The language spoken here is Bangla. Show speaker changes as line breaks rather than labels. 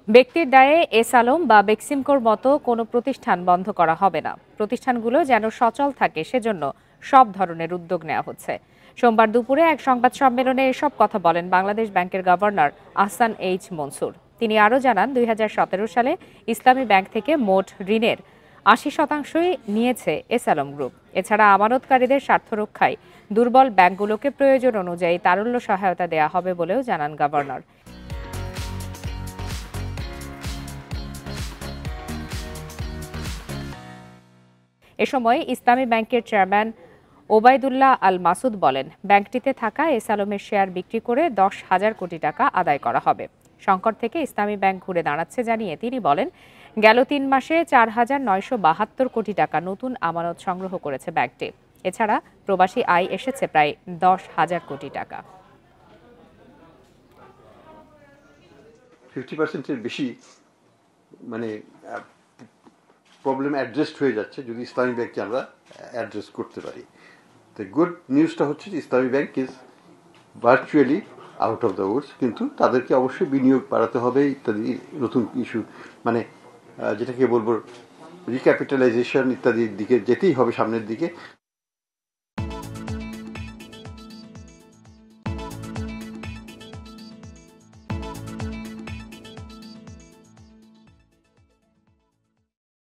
ব্যক্তির দায়ে এস আলম বা বেক্সিমকোর মতো কোনো প্রতিষ্ঠান বন্ধ করা হবে না। প্রতিষ্ঠানগুলো যেন সচল থাকে সেজন্য সব ধরনের উদ্যোগ নেওয়া হচ্ছে। সোমবার দুপুরে এক সংবাদ সম্মেলনে এসব কথা বলেন বাংলাদেশ ব্যাংকের গভর্নর আহসান এইচ মনসুর। তিনি আরও জানান, ২০১৭ সালে ইসলামী ব্যাংক থেকে মোট ঋণের ৮০% নিয়েছে এস আলম গ্রুপ। এছাড়া আমানতকারীদের স্বার্থ রক্ষায় দুর্বল ব্যাংকগুলোকে প্রয়োজন অনুযায়ী তারল্য সহায়তা দেওয়া হবে বলেও জানান গভর্নর। এ সময় ইসলামী ব্যাংকের চেয়ারম্যান ওবায়দুল্লাহ আল মাসুদ বলেন, ব্যাংকটিতে থাকা এস আলমের শেয়ার বিক্রি করে ১০,০০০ কোটি টাকা আদায় করা হবে। সংকট থেকে ইসলামী ব্যাংক ঘুরে দাঁড়াচ্ছে জানিয়ে তিনি বলেন, গেল ৩ মাসে ৪,৯৭২ কোটি টাকা নতুন আমানত সংগ্রহ করেছে ব্যাংকটি। এছাড়া প্রবাসী আয় এসেছে প্রায় ১০,০০০ কোটি টাকা।
50%-এর বেশি মানে প্রবলেম অ্যাড্রেসড হয়ে যাচ্ছে যদি ইসলামী ব্যাংককে আমরা অ্যাড্রেস করতে পারি। তো গুড নিউজটা হচ্ছে যে ইসলামী bank is virtually out of the Woods, কিন্তু তাদেরকে অবশ্যই বিনিয়োগ বাড়াতে হবে ইত্যাদি নতুন ইস্যু মানে যেটাকে বলবো রিক্যাপিটালাইজেশন ইত্যাদির দিকে যেতেই হবে সামনের দিকে।